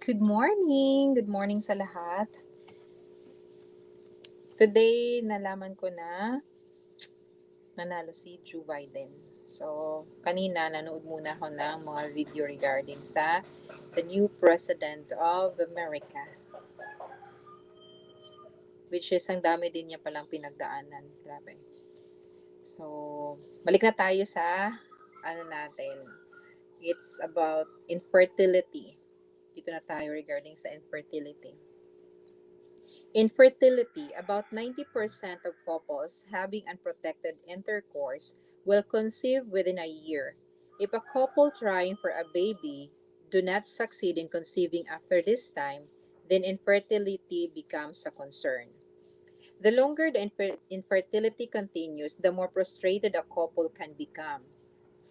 Good morning! Good morning sa lahat. Today, nalaman ko na nanalo si Joe Biden. So, kanina nanood muna ako ng mga video regarding sa the new President of America. Which is, ang dami din niya palang pinagdaanan. Grabe. So, balik na tayo sa ano natin. It's about infertility. Dito na tayo regarding sa infertility. Infertility, about 90% of couples having unprotected intercourse will conceive within a year. If a couple trying for a baby do not succeed in conceiving after this time, then infertility becomes a concern. The longer the infertility continues, the more frustrated a couple can become.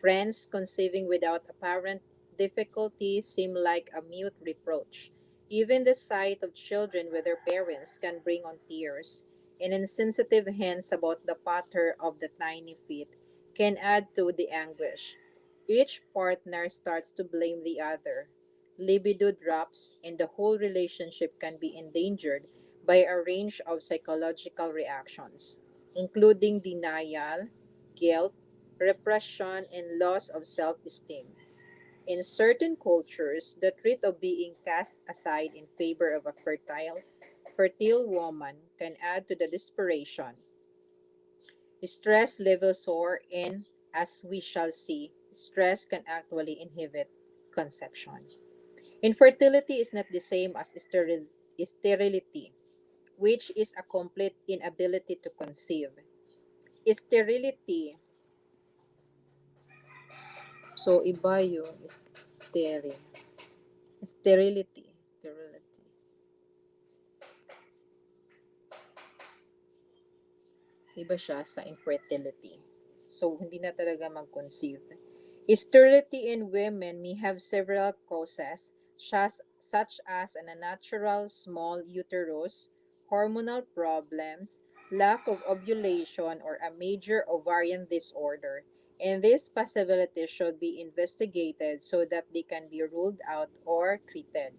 Friends conceiving without apparent difficulty seem like a mute reproach. Even the sight of children with their parents can bring on tears, and insensitive hints about the patter of the tiny feet can add to the anguish. Each partner starts to blame the other. Libido drops, and the whole relationship can be endangered by a range of psychological reactions, including denial, guilt, repression, and loss of self esteem. In certain cultures, the threat of being cast aside in favor of a fertile woman can add to the desperation. Stress levels soar, and as we shall see, stress can actually inhibit conception. Infertility is not the same as sterility, which is a complete inability to conceive. Sterility, so iba yung sterility. Sterility. Iba siya sa infertility. So, hindi na talaga mag-conceive. Sterility in women may have several causes, such as an unnatural small uterus, hormonal problems, lack of ovulation, or a major ovarian disorder. And these possibilities should be investigated so that they can be ruled out or treated.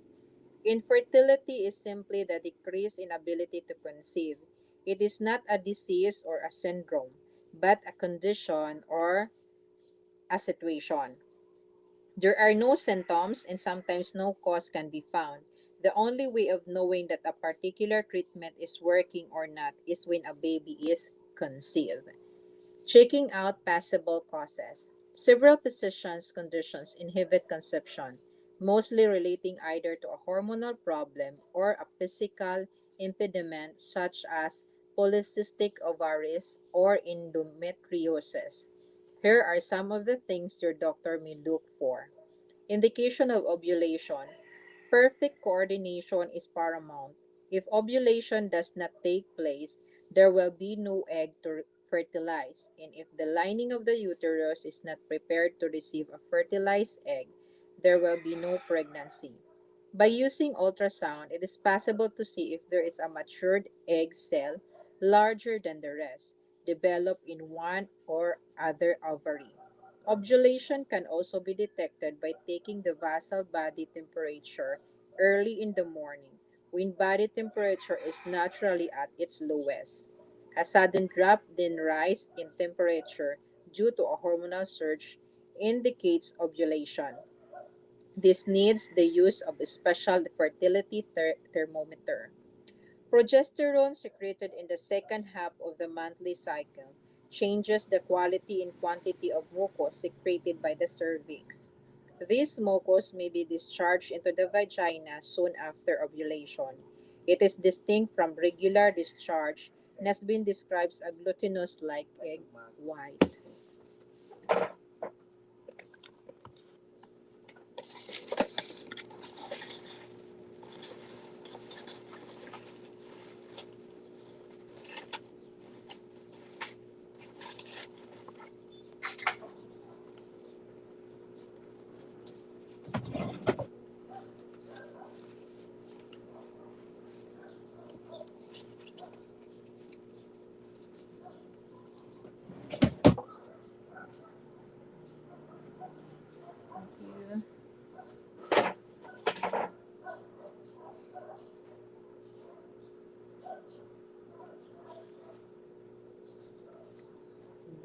Infertility is simply the decreased inability to conceive. It is not a disease or a syndrome, but a condition or a situation. There are no symptoms and sometimes no cause can be found. The only way of knowing that a particular treatment is working or not is when a baby is conceived. Checking out possible causes. Several physicians' conditions inhibit conception, mostly relating either to a hormonal problem or a physical impediment such as polycystic ovaries or endometriosis. Here are some of the things your doctor may look for. Indication of ovulation. Perfect coordination is paramount. If ovulation does not take place, there will be no egg to fertilize. And if the lining of the uterus is not prepared to receive a fertilized egg, there will be no pregnancy. By using ultrasound, it is possible to see if there is a matured egg cell larger than the rest, developed in one or other ovary. Ovulation can also be detected by taking the basal body temperature early in the morning, when body temperature is naturally at its lowest. A sudden drop, then rise in temperature due to a hormonal surge indicates ovulation. This needs the use of a special fertility thermometer. Progesterone secreted in the second half of the monthly cycle changes the quality and quantity of mucus secreted by the cervix. This mucus may be discharged into the vagina soon after ovulation. It is distinct from regular discharge and has been described as glutinous like egg white.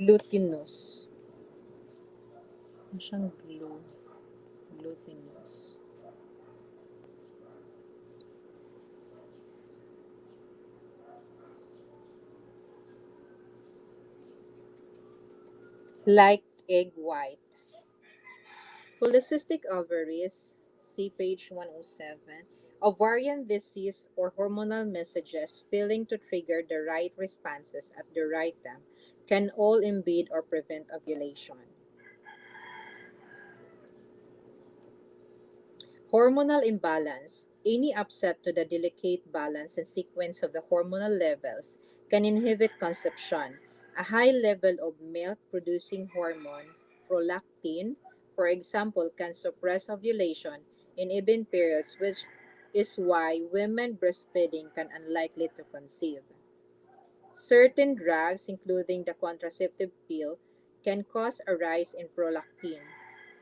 Glutinous. Ano siyang glutinous. Like egg white. Polycystic ovaries, see page 107. Ovarian disease or hormonal messages failing to trigger the right responses at the right time can all impede or prevent ovulation. Hormonal imbalance. Any upset to the delicate balance and sequence of the hormonal levels can inhibit conception. A high level of milk producing hormone, prolactin, for example, can suppress ovulation in even periods, which is why women breastfeeding can unlikely to conceive. Certain drugs, including the contraceptive pill, can cause a rise in prolactin.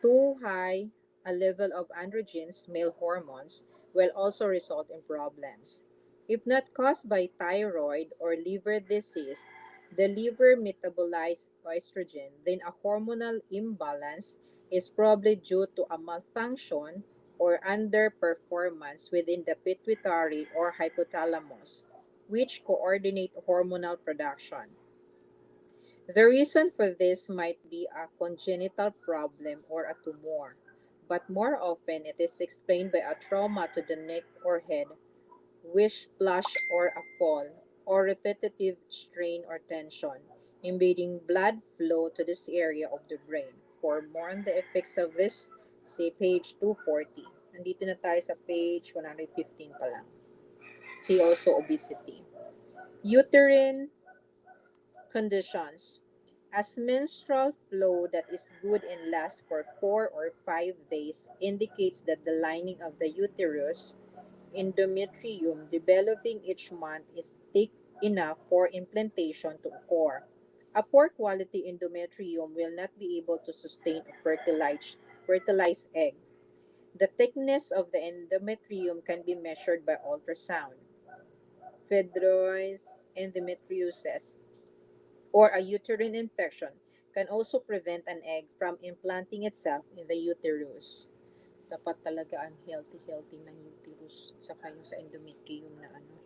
Too high a level of androgens, male hormones, will also result in problems. If not caused by thyroid or liver disease, the liver metabolizes estrogen, then a hormonal imbalance is probably due to a malfunction or underperformance within the pituitary or hypothalamus, which coordinate hormonal production. The reason for this might be a congenital problem or a tumor, but more often it is explained by a trauma to the neck or head, whiplash or a fall, or repetitive strain or tension, impeding blood flow to this area of the brain. For more on the effects of this, see page 240. Nandito na tayo sa page 115 pa lang. See also obesity. Uterine conditions. As menstrual flow that is good and lasts for 4 or 5 days indicates that the lining of the uterus, endometrium, developing each month is thick enough for implantation to occur. A poor quality endometrium will not be able to sustain a fertilized egg. The thickness of the endometrium can be measured by ultrasound. Fibroids, endometriosis, or a uterine infection can also prevent an egg from implanting itself in the uterus. Dapat talaga ang healthy ng uterus saka yung sa endometrium na ano.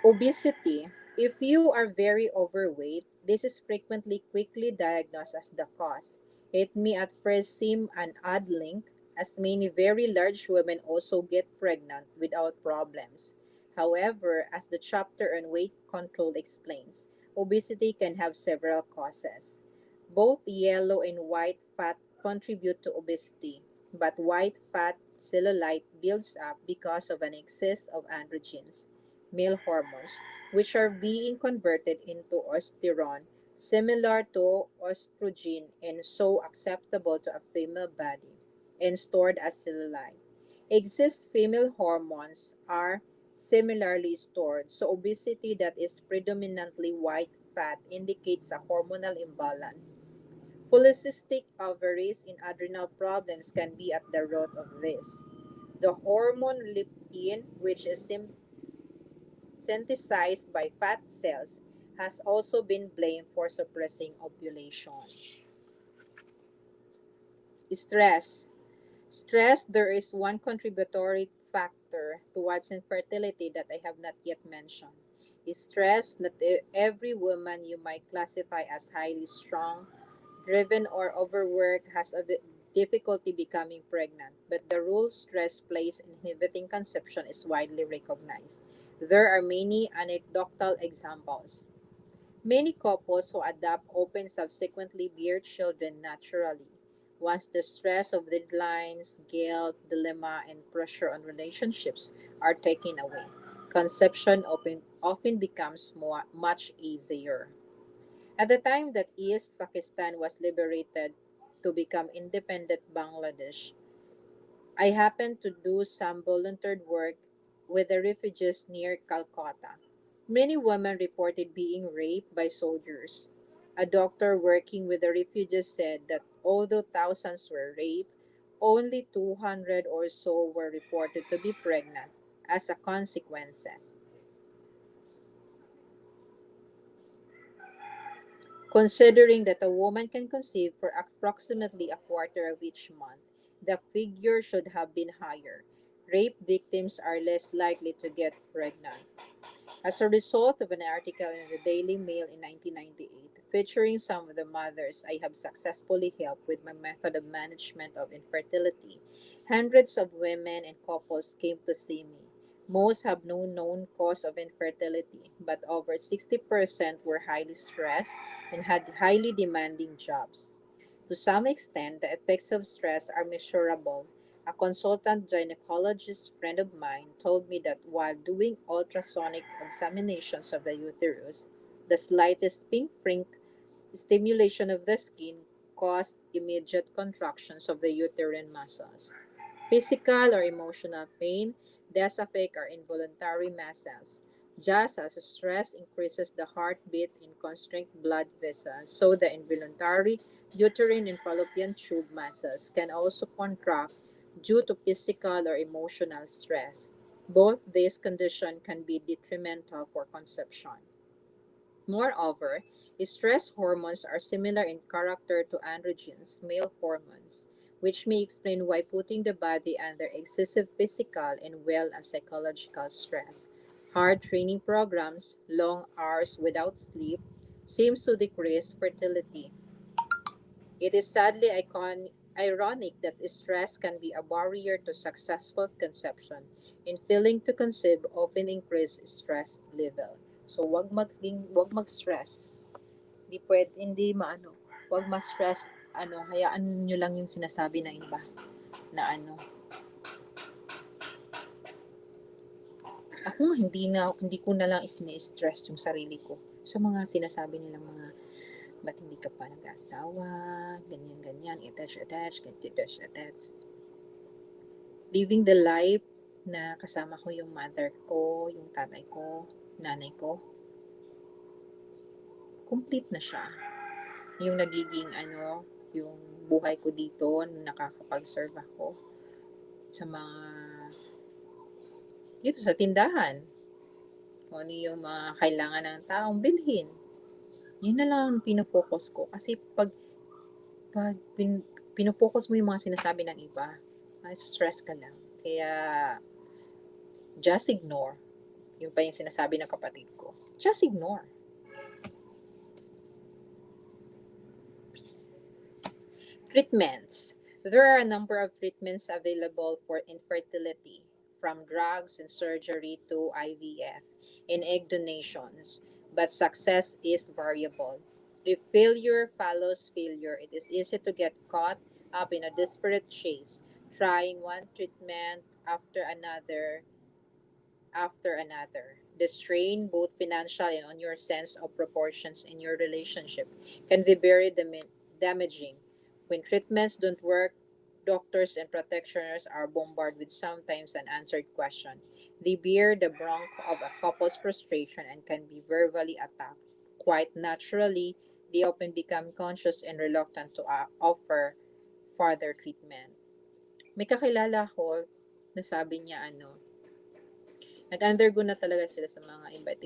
Obesity. If you are very overweight, this is frequently quickly diagnosed as the cause. It may at first seem an odd link, as many very large women also get pregnant without problems. However, as the chapter on weight control explains, obesity can have several causes. Both yellow and white fat contribute to obesity, but white fat cellulite builds up because of an excess of androgens, male hormones, which are being converted into osteron, similar to estrogen and so acceptable to a female body, and stored as cellulite. Excess female hormones are similarly stored, so obesity that is predominantly white fat indicates a hormonal imbalance. Polycystic ovaries and adrenal problems can be at the root of this. The hormone leptin, which is synthesized by fat cells, has also been blamed for suppressing ovulation. Stress. Stress, there is one contributory factor towards infertility that I have not yet mentioned. Stress, not every woman you might classify as highly strung, driven, or overworked has a difficulty becoming pregnant, but the role stress plays in inhibiting conception is widely recognized. There are many anecdotal examples. Many couples who adopt open subsequently bear children naturally. Once the stress of deadlines, guilt, dilemma, and pressure on relationships are taken away, conception often becomes much easier. At the time that East Pakistan was liberated to become independent Bangladesh, I happened to do some volunteer work with the refugees near Calcutta. Many women reported being raped by soldiers. A doctor working with the refugees said that although thousands were raped, only 200 or so were reported to be pregnant as a consequences. Considering that a woman can conceive for approximately a quarter of each month, the figure should have been higher. Rape victims are less likely to get pregnant. As a result of an article in the Daily Mail in 1998 featuring some of the mothers I have successfully helped with my method of management of infertility, hundreds of women and couples came to see me. Most have no known cause of infertility, but over 60% were highly stressed and had highly demanding jobs. To some extent, the effects of stress are measurable. A consultant gynecologist friend of mine told me that while doing ultrasonic examinations of the uterus, the slightest pinprick stimulation of the skin caused immediate contractions of the uterine muscles. Physical or emotional pain does affect our involuntary muscles. Just as stress increases the heartbeat and constricts blood vessels, so the involuntary uterine and fallopian tube muscles can also contract due to physical or emotional stress. Both these conditions can be detrimental for conception. Moreover, stress hormones are similar in character to androgens, male hormones, which may explain why putting the body under excessive physical and well as psychological stress, hard training programs, long hours without sleep, seems to decrease fertility. It is sadly ironic that stress can be a barrier to successful conception, and failing to conceive often increase stress level. So wag mag-stress. Hindi maano. Wag ma-stress, hayaan niyo lang yung sinasabi ng iba na ako nga hindi ko na lang isini-stress yung sarili ko sa mga sinasabi nilang mga ba't hindi ka pa nag-asawa, ganyan, attach, attach. Living the life na kasama ko yung mother ko, yung tatay ko, nanay ko, complete na siya. Yung nagiging yung buhay ko dito, nakakapag-serve ako sa mga, dito sa tindahan, kung ano yung mga kailangan ng taong bilhin. Yun na lang ang pinofocus ko. Kasi pag pinofocus mo yung mga sinasabi ng iba, stress ka lang. Kaya, just ignore. Yung pa yung sinasabi ng kapatid ko. Just ignore. Treatments. There are a number of treatments available for infertility, from drugs and surgery to IVF and egg donations, but success is variable. If failure follows failure, it is easy to get caught up in a desperate chase, trying one treatment after another. The strain, both financial and on your sense of proportions in your relationship, can be very damaging. When treatments don't work, doctors and practitioners are bombarded with sometimes unanswered questions. They bear the brunt of a couple's frustration and can be verbally attacked. Quite naturally, they often become conscious and reluctant to offer further treatment. May kakilala ko na sabi niya nag-undergo na talaga sila sa mga iba't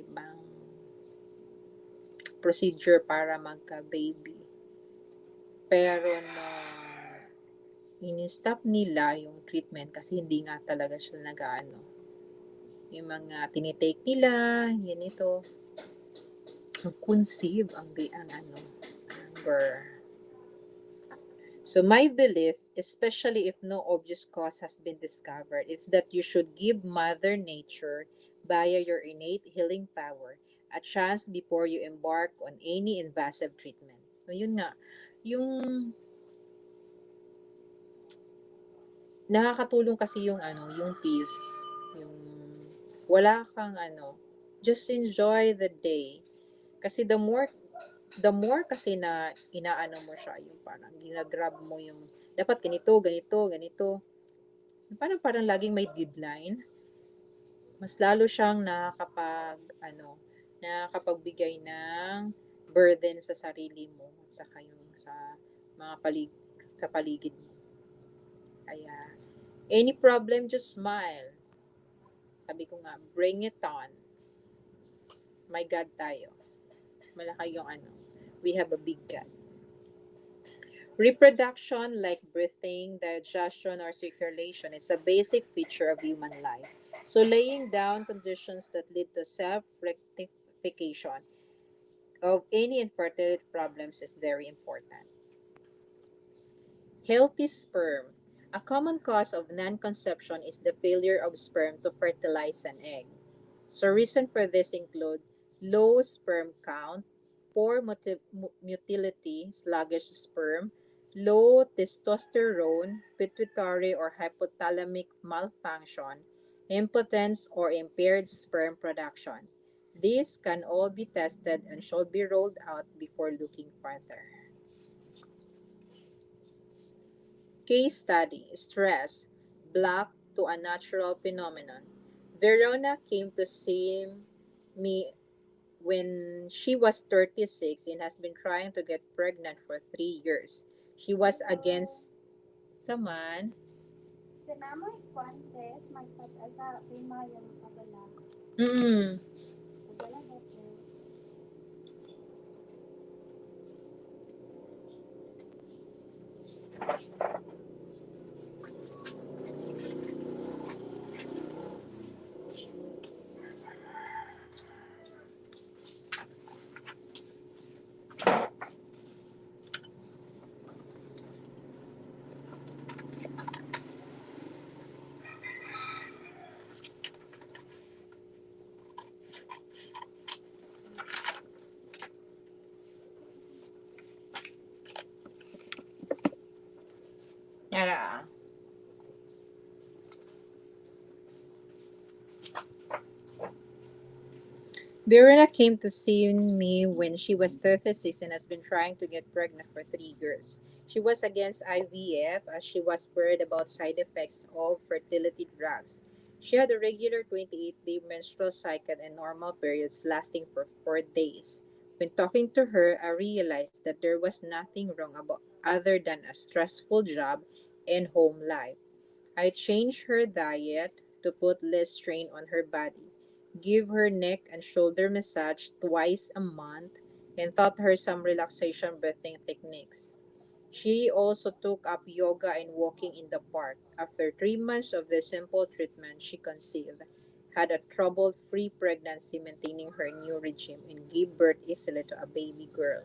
ibang procedure para magka-baby. Pero ini-stop nila yung treatment kasi hindi nga talaga siya yung mga tinitake nila, ganito, conceive ang So my belief, especially if no obvious cause has been discovered, is that you should give Mother Nature, via your innate healing power, a chance before you embark on any invasive treatment. So yun nga, yung nakakatulong kasi yung peace, yung wala kang just enjoy the day. Kasi the more kasi na inaano mo siya, yung parang ginagrab mo yung dapat ganito. Parang laging may deadline. Mas lalo siyang nakakapagbigay ng burden sa sarili mo at saka yung sa mga sa paligid mo. Kaya, any problem, just smile. Sabi ko nga, bring it on. My God tayo. Malaki yung ano. We have a big gut. Reproduction, like breathing, digestion, or circulation, is a basic feature of human life. So, laying down conditions that lead to self rectification of any infertility problems is very important. Healthy sperm. A common cause of non-conception is the failure of sperm to fertilize an egg. So reason for this include low sperm count, poor motility, sluggish sperm, low testosterone, pituitary or hypothalamic malfunction, impotence or impaired sperm production. These can all be tested and should be rolled out before looking further. Case study: stress, block to a natural phenomenon. Verona came to see me when she was 36 and has been trying to get pregnant for 3 years. She was against someone. Mm. Yara. Verena came to see me when she was 36 and has been trying to get pregnant for 3 years. She was against IVF as she was worried about side effects of fertility drugs. She had a regular 28-day menstrual cycle and normal periods lasting for 4 days. When talking to her, I realized that there was nothing wrong about other than a stressful job and home life. I changed her diet to put less strain on her body, give her neck and shoulder massage twice a month, and taught her some relaxation breathing techniques. She also took up yoga and walking in the park. After 3 months of this simple treatment, she conceived, had a trouble free pregnancy, maintaining her new regime, and gave birth easily to a baby girl.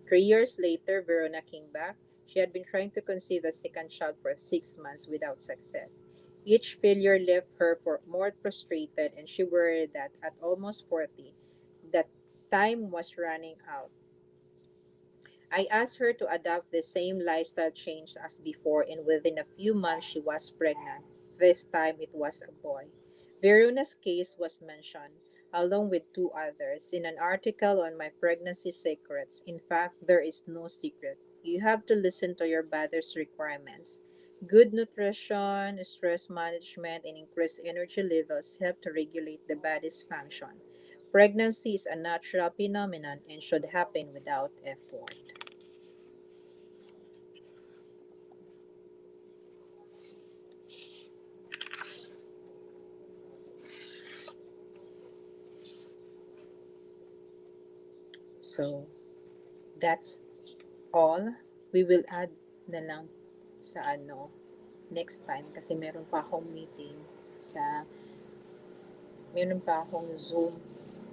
3 years later, Verona came back. She had been trying to conceive a second child for 6 months without success. Each failure left her more frustrated, and she worried that at almost 40, that time was running out. I asked her to adopt the same lifestyle change as before, and within a few months she was pregnant. This time it was a boy. Verona's case was mentioned, along with two others, in an article on my pregnancy secrets. In fact, there is no secret. You have to listen to your body's requirements. Good nutrition, stress management, and increased energy levels help to regulate the body's function. Pregnancy is a natural phenomenon and should happen without effort. So, that's all. We will add na lang sa next time kasi meron pa akong meeting sa, meron pa akong Zoom,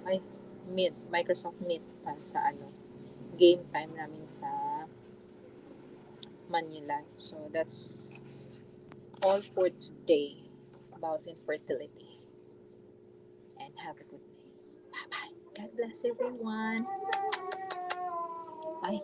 ay, Meet, Microsoft Meet pa sa game time namin sa Manila. So, that's all for today about infertility. And have a good day. Bye-bye. God bless everyone. Bye.